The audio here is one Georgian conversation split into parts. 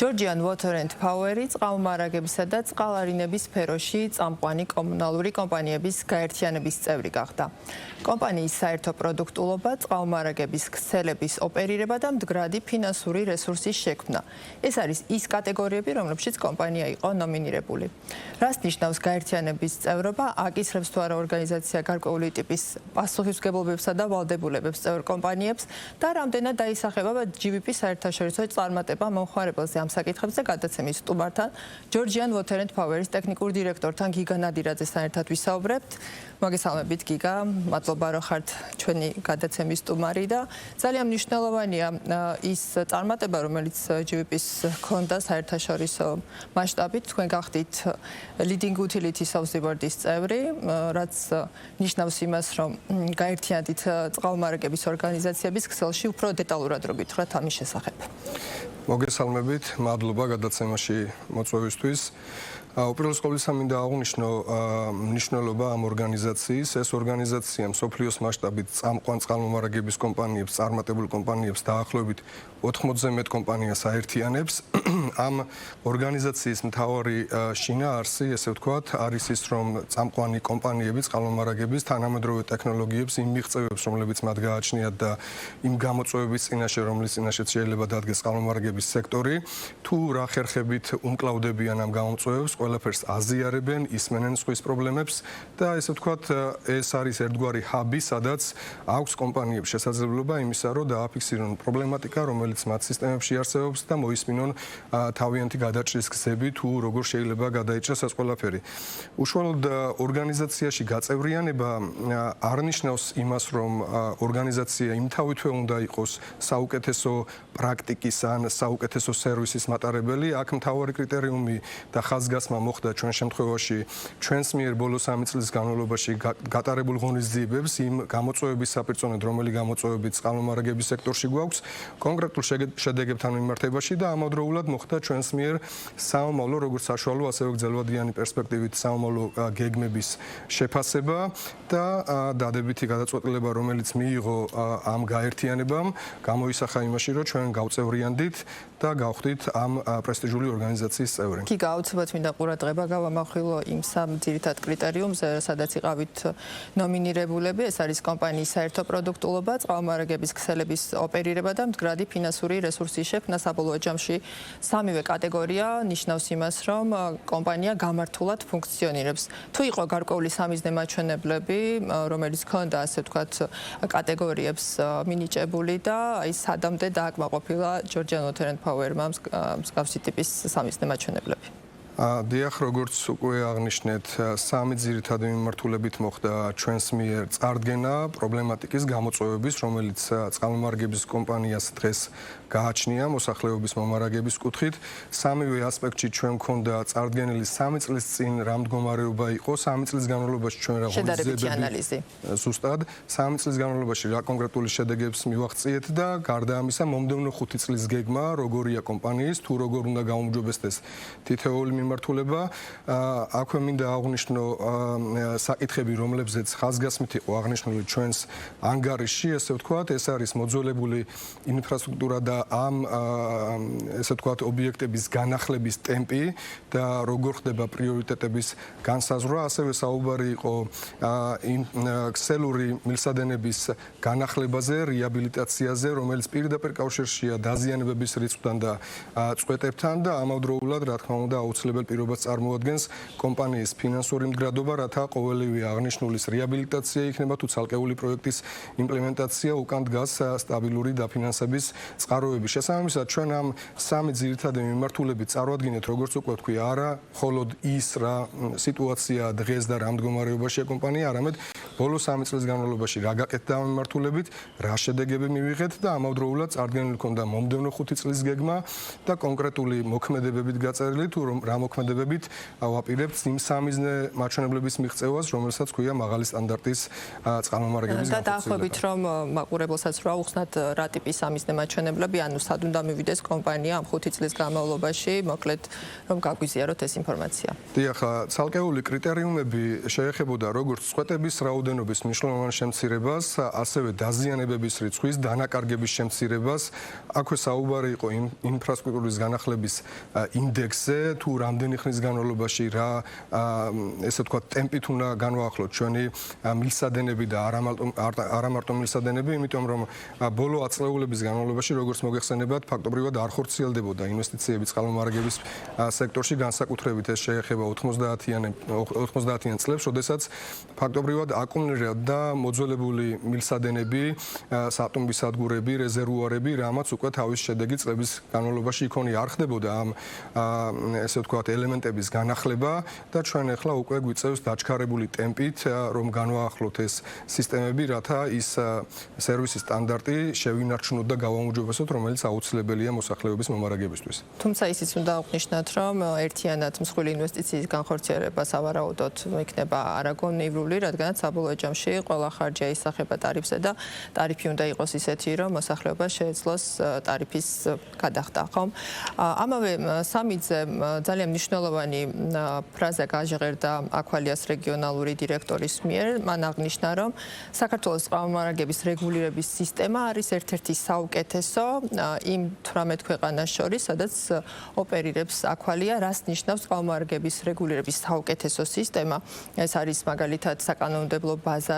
Georgian Water and Power-ი წყალმომარაგებისა და წყალარინების სფეროში წამყვანი კომუნალური კომპანიების გაერთიანების წევრი გახდა. კომპანიის საერთო პროდუქტულობა, წყალმომარაგების ქსელების ოპერირება და მდგრადი ფინანსური რესურსის შექმნა. ეს არის ის კატეგორიები, რომლებშიც კომპანია იყო ნომინირებული. რას ნიშნავს გაერთიანების წევრობა? აკისრებს თუ არა ორგანიზაცია გარკვეული ტიპის პასუხისმგებლობებსა და ვალდებულებებს წევრ კომპანიებს და რამდენად დაისახება GVP-ის საერთაშორისო წარმატება მომხმარებელზე ამ საკითხებზე გადაცემის სტუმართან Georgian Water and Power-ის ტექნიკურ დირექტორთან გიგა ნადირაძესთან ერთად ვისაუბრებთ. მოგესალმებით გიგა, მადლობა რომ ხართ ჩვენი გადაცემის სტუმარი და ძალიან მნიშვნელოვანია ის წარმატება, რომელიც GVP-ს ჰქონდა საერთაშორისო მასშტაბით. თქვენ გახდით Leading Utilities of the World-ის წევრი, რაც ნიშნავს იმას, რომ გაერთიანდით წყალმომარაგების ორგანიზაციების ქსელში უფრო დეტალურად რო გითხრათ ამის შესახებ. მოგესალმებით, მადლობა გადაცემაში მოწვევისთვის. უპირველეს ყოვლისა მინდა აღვნიშნო მნიშვნელობა ამ ორგანიზაციის. ეს ორგანიზაცია მსოფლიოს მასშტაბით წამყვან წყალმომარაგების კომპანიებს, წარმატებულ კომპანიებს დაახლოებით 80-ზე მეტ კომპანიას აერთიანებს. ამ ორგანიზაციის მთავარი შინაარსი, ესე ვთქვათ, არის ის, რომ წამყვანი კომპანიები წყალმომარაგების თანამედროვე ტექნოლოგიებს, იმ მიღწევებს, რომლებიც მათ გააჩნიათ და იმ გამოწვევების წინაშე, რომლის წინაშეც შეიძლება დადგეს წყალმომარაგების სექტორი, თუ რა ხერხებით უმკლავდებიან ამ გამოწვევებს, ყველაფერს აზიარებენ, ისმენენ სხვის პრობლემებს და ესე ვთქვათ, ეს არის ერთგვარი ჰაბი, სადაც აქვს კომპანიებს შესაძლებლობა იმისა, რომ დააფიქსირონ პრობლემატიკა, რომელიც მათ სისტემებში არსებობს და მოისმინონ თავიანთი გადაჭრის გზები, თუ როგორ შეიძლება გადაიჭრას ეს ყველაფერი. უშუალოდ ორგანიზაციაში გაწევრიანება არ ნიშნავს იმას, რომ ორგანიზაცია იმთავითვე უნდა იყოს საუკეთესო პრაქტიკის ან საუკეთესო სერვისის მატარებელი. აქ მთავარი კრიტერიუმი და ხაზგასმა მოხდა ჩვენ შემთხვევაში ჩვენს მიერ ბოლო 3 წლის განმავლობაში გატარებულ ღონისძიებებს იმ გამოწვევების საპირწონედ, რომელი გამოწვევებით წყალმომარაგების სექტორში გვაქვს, კონკრეტულ შედეგებთან მიმართებაში და ამავდროულად მოხდა ჩვენს მიერ საომავლო, როგორც საშუალო, ასევე გრძელვადიანი პერსპექტივით საომავლო გეგმების შეფასება და დადებითი გადაწყვეტილება, რომელიც მიიღო ამ გაერთიანებამ, გამოისახა იმაში, რომ ჩვენ გავწევრიანდით და გავხდით ამ პრესტიჟული ორგანიზაციის წევრი. კი, გაუცებად მინდა ყურადღება გავამახვილო იმ სამ ძირითად კრიტერიუმზე, სადაც იყავით ნომინირებულები. ეს არის კომპანიის საერთო პროდუქტულობა, წყალმომარაგების ქსელების ოპერირება და მდგრადი ფინანსური რესურსის შექმნა. საბოლოო ჯამში სამივე კატეგორია ნიშნავს იმას, რომ კომპანია გამართულად ფუნქციონირებს. თუ იყო გარკვეული სამიზნე მაჩვენებლები, რომელიც ჰქონდა, ასე ვთქვათ, კატეგორიებს მინიჭებული და აი სადამდე დააკმაყოფილა Georgian Water and Power-მა მსგავსი ტიპის სამიზნე მაჩვენებლები. დიახ, როგორც უკვე აღნიშნეთ, სამი ძირითადი მიმართულებით მოხდა ჩვენს მიერ წარდგენა პრობლემატიკის გამოწვევების, რომელიც წყალმომარაგების კომპანიას დღეს გააჩნია მოსახლეობის მომარაგების კუთხით. სამივე ასპექტში ჩვენ გქონდა წარდგენილი 3 წლის წინ რა მდგომარეობა იყო, 3 წლის განმავლობაში ჩვენ რა ღონისძიებები ზუსტად 3 წლის განმავლობაში რა კონკრეტული შედეგებს მივაღწიეთ და გარდა ამისა მომდევნო 5 წლის გეგმა როგორია კომპანიის, თუ როგორ უნდა გაუმჯობესდეს თითოეული მიმართულება. აქვე მინდა აღვნიშნო საკითხები, რომლებზეც ხაზგასმით იყო აღნიშნული ჩვენს ანგარიშში, ესე ვთქვათ, ეს არის მოძველებული ინფრასტრუქტურა და ამ ესე ვთქვათ ობიექტების განახლების ტემპი და როგორ ხდება პრიორიტეტების განსაზღვრა, ასევე საუბარი იყო ქსელური მილსადენების განახლებაზე, რეაბილიტაციაზე, რომელიც პირდაპირ კავშირშია დაზიანებების რიცხვთან და წვეტებთან და ამავდროულად, რა თქმა უნდა, აუცილებელ პირობას წარმოადგენს კომპანიის ფინანსური მდგრადობა, რათა ყოველივე აღნიშნულის რეაბილიტაცია იქნება თუ ცალკეული პროექტის იმპლემენტაცია უკან დგას სტაბილური დაფინანსების წყაროები. შესაბამისად, ჩვენ ამ სამი ძირითადი მიმართულებით წარვადგინეთ, როგორც უკვე ვთქვი, არა მხოლოდ ის რა სიტუაცია დღეს და რა მდგომარეობაშია კომპანია, არამედ ბოლო 3 წლის განმავლობაში რა გაკეთდა ამ მიმართულებით, რა შედეგები მივიღეთ და ამავდროულად წარდგენილი ჰქონდა მომდევნო 5 წლის გეგმა და კონკრეტული მოქმედებებით გაწერილი, თუ რა მოქმედებებით ვაპირებთ იმ სამიზნე მაჩვენებლების მიღწევას, რომელსაც ქვია მაღალი სტანდარტის წყალმომარაგების და დაახლოებით რომ მაყურებელსაც რა უხსნათ რა ტიპის სამიზნე მაჩვენებლები, ანუ სად უნდა მივიდეს კომპანია ამ 5 წლის განმავლობაში, მოკლედ რომ გაგვიზიაროთ ეს ინფორმაცია. დიახ, ცალკეული კრიტერიუმები შეეხებოდა როგორც წვეტების რაოდენობას, რაოდენობის მნიშვნელოვან შემცირებას, ასევე დაზიანებების რიცხვის, დანაკარგების შემცირებას. აქვე საუბარი იყო ინფრასტრუქტურის განახლების ინდექსზე, თუ რამდენი ხნის განმავლობაში რა ესე ვთქვათ ტემპით უნდა განვაახლოთ ჩვენი მილსადენები და არა მარტო მილსადენები, იმიტომ რომ ბოლო ათწლეულების განმავლობაში როგორც მოგეხსენებათ, ფაქტობრივად არ ხორციელდებოდა ინვესტიციები წყალმომარაგების სექტორში, განსაკუთრებით ეს შეეხება 90-იან წლებს, როდესაც ფაქტობრივად აკუმულირებდა მოძველებული მილსადენები, სატუმბი სადგურები, რეზერვუარები, რამაც უკვე თავის შედეგი წლების განმავლობაში იქონია. არ ხდებოდა ამ ესე ვთქვათ ელემენტების განახლება და ჩვენ ახლა უკვე გვიწევს დაჩქარებული ტემპით, რომ განვაახლოთ ეს სისტემები, რათა ის სერვისის სტანდარტი შევინარჩუნოთ და გავაუმჯობესოთ, რომელიც აუცილებელია მოსახლეობის მომარაგებისთვის. თუმცა ისიც უნდა აღვნიშნოთ, რომ ერთიანად მსხვილი ინვესტიციის განხორციელება სავარაუდოდ იქნება არაგონივრული, რადგანაც საბოლოო ჯამში ყველა ხარჯი აისახება ტარიფზე და ტარიფი უნდა იყოს ისეთი, რომ მოსახლეობას შეეძლოს ტარიფის გადახდა, ხო? ამავე სამიძე ძალიან მნიშვნელოვანი ფრაზა გაჟღერდა აქვალიას რეგიონალური დირექტორის მიერ. მან აღნიშნა, რომ საქართველოს წყალმომარაგების რეგულირების სისტემა არის ერთ-ერთი საუკეთესო იმ 18 ქვეყანას შორის, სადაც ოპერირებს აქვალია. რას ნიშნავს წყალმომარაგების რეგულირების საუკეთესო სისტემა? ეს არის მაგალითად საკანონმდებლო ბაზა,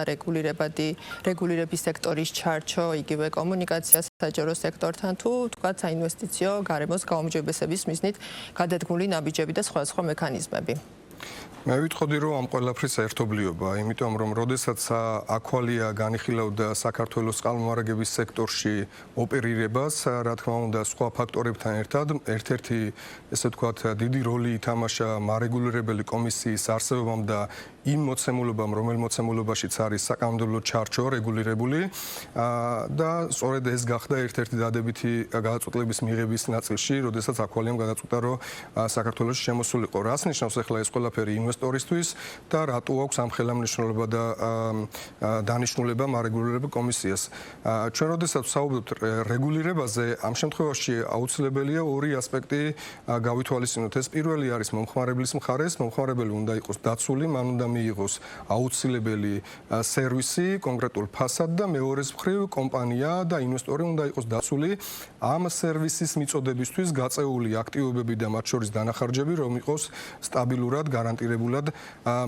რეგულირების სექტორის ჩარჩო, იგივე კომუნიკაცია საჯარო სექტორთან თუ თქვათ საინვესტიციო გარემოს გაუმჯობესების მიზნით გადადგმული ნაბიჯები და სხვა მექანიზმები. მე ვიტყოდი, რომ ამ ყველაფრის ერთობლიობა, იმიტომ რომ როდესაც აქვალია განიხილავდა საქართველოს წყალმომარაგების სექტორში ოპერირებას, რა თქმა უნდა, სხვა ფაქტორებთან ერთად, ერთ-ერთი ესე ვთქვათ, დიდი როლი ითამაშა მარეგულირებელი კომისიის არსებობამ და იმ მოცემულობამ, რომელ მოცემულობაშიც არის საკანონმდებლო ჩარჩო რეგულირებული და სწორედ ეს გახდა ერთ-ერთი დადებითი გადაწყვეტილების მიღების ნაწილში, როდესაც აქვალიამ გადაწყვიტა, რომ საქართველოში შემოსულიყო. რას ნიშნავს ახლა ეს ყველაფერი ინვესტორისთვის და რატო აქვს ამ ხელამნიშნულობა და დანიშნულება მარეგულირებელ კომისიას. ჩვენ როდესაც ვსაუბრობთ რეგულირებაზე, ამ შემთხვევაში აუცილებელია ორი ასპექტი გავითვალისწინოთ. ეს პირველი არის მომხმარებლის მხარეს, მომხმარებელი უნდა იყოს დაცული, მან უნდა მიიღოს აუცილებელი სერვისი, კონკრეტულ ფასად და მეორეს მხრივ კომპანია და ინვესტორი უნდა იყოს დაცული ამ სერვისის მიწოდებისთვის გაწეული აქტივობები და მათ შორის დანახარჯები, რომ იყოს სტაბილურად გარანტირებულად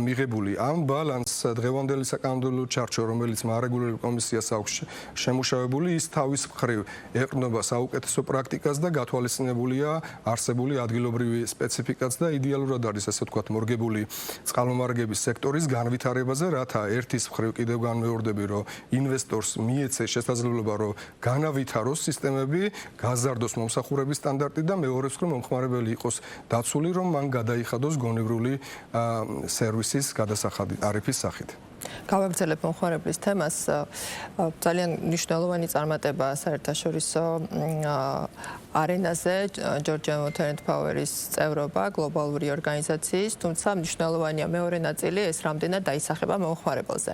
მიღებული. ამ ბალანსს დღევანდელი საკანონმდებლო ჩარჩო, რომელიც მარეგულირებელ კომისიას აქვს შემუშავებული, ის თავის მხრივ ეყრდნობა საუკეთესო პრაქტიკას და გათვალისწინებულია არსებული ადგილობრივი სპეციფიკაც და იდეალურად არის ასე ვთქვათ მორგებული წყალმომარაგების სექტორის განვითარებაზე, რათა ერთის მხრივ კიდევ განმეორდები, რომ ინვესტორს მიეცეს შესაძლებლობა, რომ განავითაროს სისტემები, გაზარდოს მომსახურების სტანდარტი და მეორეს მხრივ მომხმარებელი იყოს დაცული, რომ მან გადაიხადოს გონივრული სერვისის გადასახადი ტარიფის სახით. გავაგრძელებ მომხმარებლის თემას. ძალიან მნიშვნელოვანი წარმატება საერთაშორისო არენაზე Georgia Water and Power-ის წევრობა გლობალური ორგანიზაციის, თუმცა მნიშვნელოვანია მეორე ნაწილი, ეს რამდენად დაისახება მომხმარებელზე.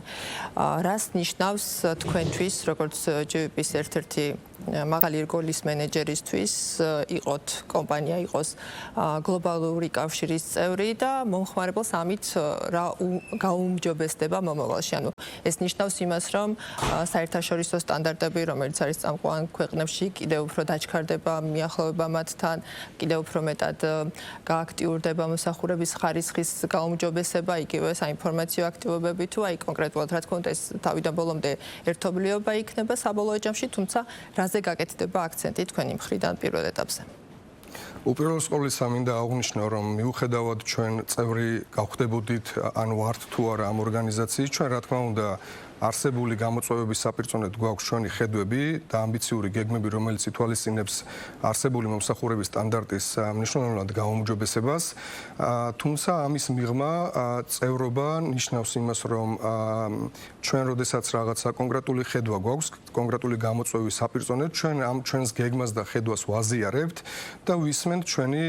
რას ნიშნავს თქვენთვის, როგორც GVP-ის ერთ-ერთი მაღალი რგოლის მენეჯერისთვის იყოთ კომპანია, იყოს გლობალური კავშირის წევრი და მომხმარებელს ამით რა გაუმჯობესდება მომავალში. ანუ ეს ნიშნავს იმას, რომ საერთაშორისო სტანდარტები, რომელიც არის წამყვან ქვეყნებში, კიდევ უფრო დაჩქარდება, მიახლოვება მათთან, კიდევ უფრო მეტად გააქტიურდება მოსახურების ხარისხის გაუმჯობესება, იგივე საინფორმაციო აქტივობები თუ აი კონკრეტულად რა თქმა უნდა ეს თავიდან ბოლომდე ერთობლიობა იქნება საბოლოო ჯამში, თუმცა რაზე გაკეთდება აქცენტი თქვენი მხრიდან პირველ ეტაპზე? უპირველეს ყოვლისა მინდა აღვნიშნო, რომ მიუხედავად ჩვენ წევრი გავხდებოდით ან ვართ თუ არა ამ ორგანიზაციის, ჩვენ რა თქმა უნდა არსებული გამოწვევების საპირწონედ გვაქვს ჩვენი ხედვები და ამბიციური გეგმები, რომელიც ითვალისწინებს არსებული მომსახურების სტანდარტის მნიშვნელოვნად გაუმჯობესებას. თუმცა ამის მიღმა წევრობა ნიშნავს იმას, რომ ჩვენ როდესაც რაღაცა კონკრეტული ხედვა გვაქვს, კონკრეტული გამოწვევის საპირწონედ, ჩვენ ამ ჩვენს გეგმას და ხედვას ვაზიარებთ და ვისმენთ ჩვენი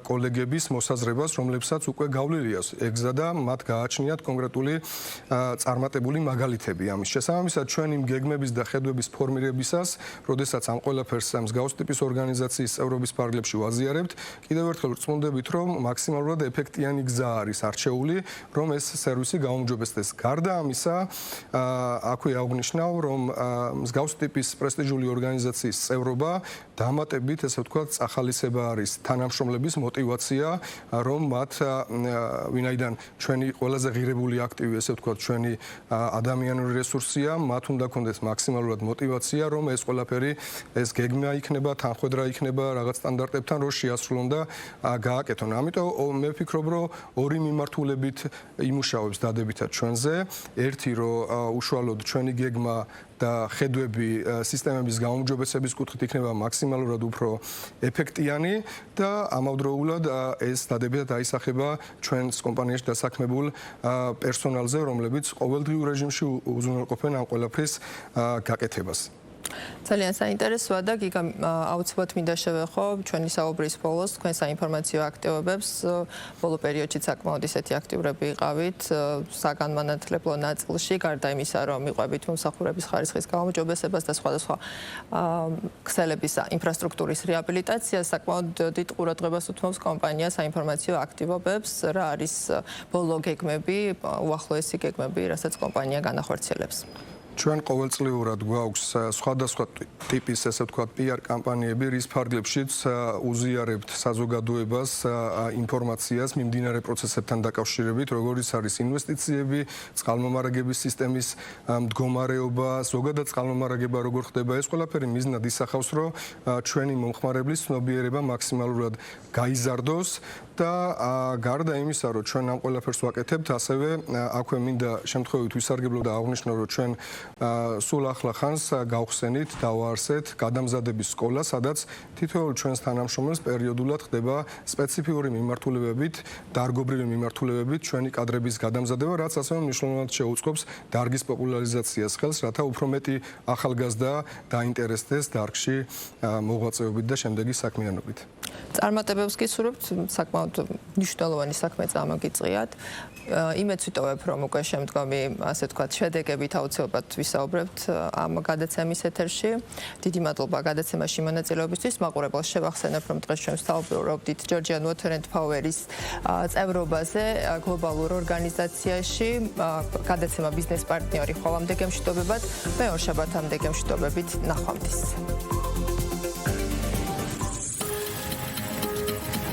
კოლეგების მოსაზრებას, რომლებსაც უკვე გავლილია ეგზა და მათ გააჩნიათ კონკრეტული წარმატებული მაგალითები. გეგმები ამის შესაბამისად ჩვენ იმ გეგმების და ხედვების ფორმირებისას, როდესაც ამ ყველაფერს მსგავს ტიპის ორგანიზაციის წევრობის ფარგლებში ვაზიარებთ, კიდევ ერთხელ ვწმუნდებით, რომ მაქსიმალურად ეფექტიანი გზა არის არჩეული, რომ ეს სერვისი გაუმჯობესდეს. გარდა ამისა, აქვე აღნიშნავ, რომ მსგავს ტიპის პრესტიჟული ორგანიზაციის წევრობა დამატებით, ესე ვთქვათ, ახალისება არის თანამშრომლების мотиваცია, რომ მათ ვინაიდან ჩვენი ყველაზე ღირებული აქტივი, ესე ვთქვათ, ჩვენი ადამიანური რესურსია, მათ უნდა კონდეს მაქსიმალურად мотиваცია, რომ ეს ყველაფერი, ეს გეგმა იქნება, თანხwebdriver იქნება რაღაც სტანდარტებთან, რომ შეასრულონ და გააკეთონ. ამიტომ მე ვფიქრობ, რომ ორი მიმართულებით იმუშავებს დადებითად ჩვენზე. ერთი, რომ უშუალოდ ჩვენი გეგმა და ხედვები სისტემების გაუმჯობესების კუთხით იქნება მაქსიმალურად უფრო ეფექტიანი და ამავდროულად ეს დადებითად აისახება ჩვენს კომპანიაში დასაქმებულ პერსონალზე, რომლებიც ყოველდღიურ რეჟიმში უზრუნველყოფენ ამ ყველაფრის გაკეთებას. ძალიან საინტერესოა და გიგა აუცილებლად მინდა შევეხო ჩვენი საუბრის ბოლოს თქვენ საინფორმაციო აქტივობებს ბოლო პერიოდში საკმაოდ ისეთი აქტიურები იყავით საგანმანათლებლო ნაწილში გარდა იმისა რომ მიყვებით მომსახურების ხარისხის გაუმჯობესებას და სხვადასხვა ქსელების ინფრასტრუქტურის რეაბილიტაციას საკმაოდ დიდ ყურადღებას უთმობს კომპანია საინფორმაციო აქტივობებს რა არის ბოლო გეგმები უახლოესი გეგმები რასაც კომპანია განახორციელებს ჩვენ ყოველწლიურად გვაქვს სხვადასხვა ტიპის, ესე ვთქვათ, PR კამპანიები, რის ფარგლებშიც უზიარებთ საზოგადოებას ინფორმაციას მიმდინარე პროცესებთან დაკავშირებით, როგორიც არის ინვესტიციები, წყალმომარაგების სისტემის მდგომარეობა, ზოგადად წყალმომარაგება როგორ ხდება, ეს ყველაფერი მიზნად ისახავს, რომ ჩვენი მომხმარებლის ცნობიერება მაქსიმალურად გაიზარდოს და გარდა იმისა, რომ ჩვენ ამ ყველაფერს ვაკეთებთ, ასევე აქვე მინდა შემთხვევით ვისარგებლო და აღვნიშნო, რომ ჩვენ სულ ახლა ხანს გავხსენით, დავაარსეთ გადამზადების სკოლა, სადაც თითოეულ ჩვენს თანამშრომელს პერიოდულად ხდება სპეციფიური მიმართულებებით, დარგობრივი მიმართულებებით ჩვენი კადრების გადამზადება, რაც ასევე მნიშვნელოვნად შეუწყობს დარგის პოპულარიზაციას ხელს, რათა უფრო მეტი ახალგაზრდა დაინტერესდეს დარგში მოღვაწეობით და შემდეგი საქმიანობით. წარმატებებს გისურვებთ, საკმაოდ მნიშვნელოვანი საქმე წამოგიწიათ. იმედს ვიტოვებ, რომ უკვე შემდგომი, ასე ვთქვათ, შედეგებით აუცილებლად ვისაუბრებთ ამ გადაცემის ეთერში. დიდი მადლობა გადაცემაში მონაწილეობისთვის. მაყურებელს შევახსენებ, რომ დღეს ჩვენ ვსაუბრობდით Georgian Water and Power-ის წევრობაზე გლობალურ ორგანიზაციაში. გადაცემა ბიზნეს პარტნიორი ხვალამდე გემშვიდობებად, მეორე შაბათამდე გემშვიდობებით, ნახვამდის.